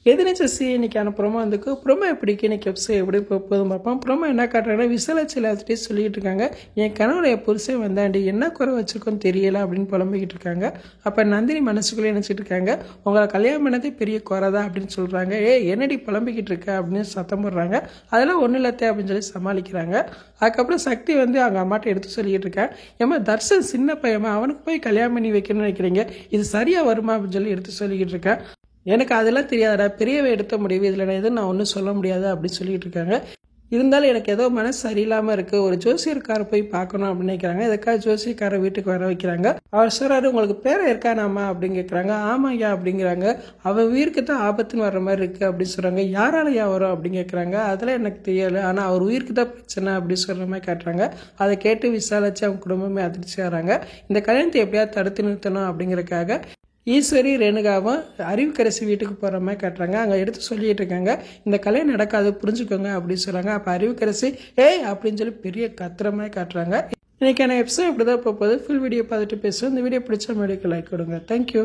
எதிர்நீச்சல் இன்னைக்கான promo வந்துக்கு promo எப்படிக்கு இன்னைக்கு எப்படி போதும் பார்ப்போம். ப்ரோமோ என்ன காட்டுறாங்கன்னா விசாலாச்சி எல்லாத்துட்டே சொல்லிட்டு இருக்காங்க, என் கணவரை புருஷன் வந்தாண்டி என்ன குறை வச்சிருக்கோன்னு தெரியல அப்படின்னு புலம்பிக்கிட்டு இருக்காங்க. அப்போ நந்தினி மனசுக்குள்ளே நினச்சிட்டு இருக்காங்க, உங்களை கல்யாணம் பண்ணதே பெரிய குறை தான் அப்படின்னு சொல்கிறாங்க. என்னடி புலம்பிக்கிட்டு இருக்க அப்படின்னு சத்தம் போடுறாங்க. அதெல்லாம் ஒன்றும் இல்லத்தே அப்படின்னு சொல்லி சமாளிக்கிறாங்க. அதுக்கப்புறம் சக்தி வந்து அவங்க அம்மாட்ட எடுத்து சொல்லிக்கிட்டு இருக்கேன், ஏமா தர்ஷன் சின்ன பையமா, அவனுக்கு போய் கல்யாணம் பண்ணி வைக்கணும்னு நினைக்கிறீங்க, இது சரியாக வருமா அப்படின்னு சொல்லி எடுத்து சொல்லிக்கிட்டு இருக்கேன். எனக்கு அதெல்லாம் தெரியாதடா, பெரியவை எடுத்த முடிவு, இதில் எதுவும் நான் ஒன்றும் சொல்ல முடியாது அப்படின்னு சொல்லிட்டு இருக்காங்க. இருந்தாலும் எனக்கு ஏதோ மனசு சரியில்லாமல் இருக்குது, ஒரு ஜோசியர்காரை போய் பார்க்கணும் அப்படின்னு நினைக்கிறாங்க. இதுக்காக ஜோசியக்காரை வீட்டுக்கு வர வைக்கிறாங்க. அவர் சொல்கிறாரு, உங்களுக்கு பேரை இருக்கானாமா அப்படின்னு கேட்குறாங்க. ஆமாய்யா அப்படிங்கிறாங்க. அவன் உயிருக்கு தான் ஆபத்துன்னு வர்ற மாதிரி இருக்குது அப்படின்னு சொல்கிறாங்க. யாராலையா வரும் அப்படின்னு கேட்குறாங்க. அதெல்லாம் எனக்கு தெரியலை, ஆனால் அவர் உயிருக்கு தான் பிரச்சனை அப்படின்னு சொல்கிற மாதிரி காட்டுறாங்க. அதை கேட்டு விசாலிச்சு அவங்க குடும்பமே அதிர்ச்சி ஆகிறாங்க. இந்த கல்யாணத்தை எப்படியாவது தடுத்து நிறுத்தணும் அப்படிங்கிறதுக்காக ஈஸ்வரி ரேணுகாவும் அறிவுக்கரசி வீட்டுக்கு போகிற மாதிரி காட்டுறாங்க. அங்கே எடுத்து சொல்லிட்டு இருக்காங்க, இந்த கல்யாணம் நடக்காது புரிஞ்சுக்கோங்க அப்படின்னு சொல்கிறாங்க. அப்போ அறிவுக்கரசி ஏய் அப்படின்னு சொல்லி பெரிய கத்துற மாதிரி காட்டுறாங்க. இன்றைக்கான எபிசோட் இப்படி தான் போகுது. ஃபுல் வீடியோ பார்த்துட்டு பேசுவோம். இந்த வீடியோ பிடிச்ச வீடியோக்கு லைக் கொடுங்க. தேங்க்யூ.